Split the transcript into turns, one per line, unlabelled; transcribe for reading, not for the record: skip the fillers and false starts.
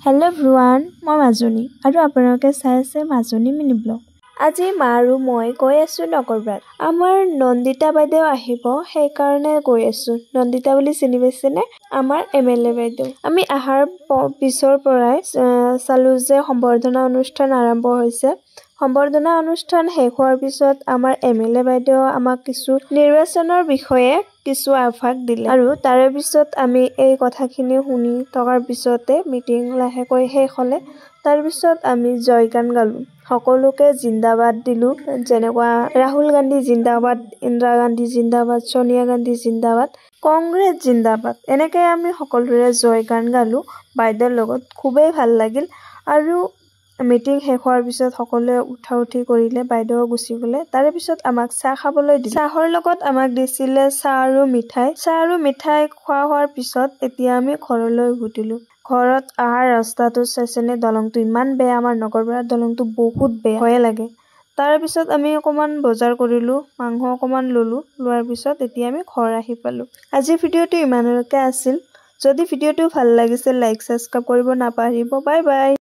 Hello everyone मैं মাজনী আৰু আপোনালোকে চাই আছে মাজনী মিনি ব্লগ। আজি মা আৰু মই গৈ আছো নগৰবাদ। আমাৰ নন্দিতা বাইদেউ আহিব সেই কাৰণে গৈ আছো। নন্দিতা বুলি চিনি পাইছেনে? আমাৰ এমএলএ বাইদেউ। আমি আহাৰ পিছৰ পৰাই চালো যে সম্বৰ্ধনা অনুষ্ঠান আৰম্ভ হৈছে। সম্বৰ্ধনা অনুষ্ঠান শেষ হোৱাৰ পিছত আমাৰ এমএলএ বাইদেউ আমাক কিছু নিৰ্বাচনৰ বিষয়ে কিছু আভাস দিলে আৰু তাৰে পিছত আমি এই কথাখিনি শুনি থকাৰ পিছতে মিটিং লাহেকৈ শেষ হ'লে তাৰ পিছত আমি জয়গান গালো। সকলোকে জিন্দাবাদ দিলো, যেনেকুৱা ৰাহুল গান্ধী জিন্দাবাদ, ইন্দিৰা গান্ধী জিন্দাবাদ, সোনিয়া গান্ধী জিন্দাবাদ, কংগ্ৰেছ জিন্দাবাদ, এনেকে আমি সকলোৰে জয়গান গালো বাইদেউৰ লগত। খুবেই ভাল লাগিল আৰু মিটিং শেষ হোৱাৰ পিছত সকলোৱে উঠি কৰিলে, বাইদেউ গুচি গ'লে। তাৰে পিছত আমাক চাহ খাবলৈ দিলে। চাহৰ লগত আমাক দিছিলে চাহ আৰু মিঠাই। চাহ আৰু মিঠাই খোৱা হোৱাৰ পিছত এতিয়া আমি ঘৰলৈ উভতিলো। ঘৰত অহাৰ ৰাস্তাটো চাইছেনে? দলংটো ইমান বেয়া, আমাৰ নগৰপাৰাৰ দলংটো বহুত বেয়া, ভয়ে লাগে। তাৰ পিছত আমি অকণমান বজাৰ কৰিলো, মাংস অকণমান ললো, লোৱাৰ পিছত এতিয়া আমি ঘৰ আহি পালো। আজি ভিডিঅ'টো ইমানলৈকে আছিল। যদি ভিডিঅ'টো ভাল লাগিছে লাইক ছাবস্ক্ৰাইব কৰিব নাপাহৰিব। Bye bye.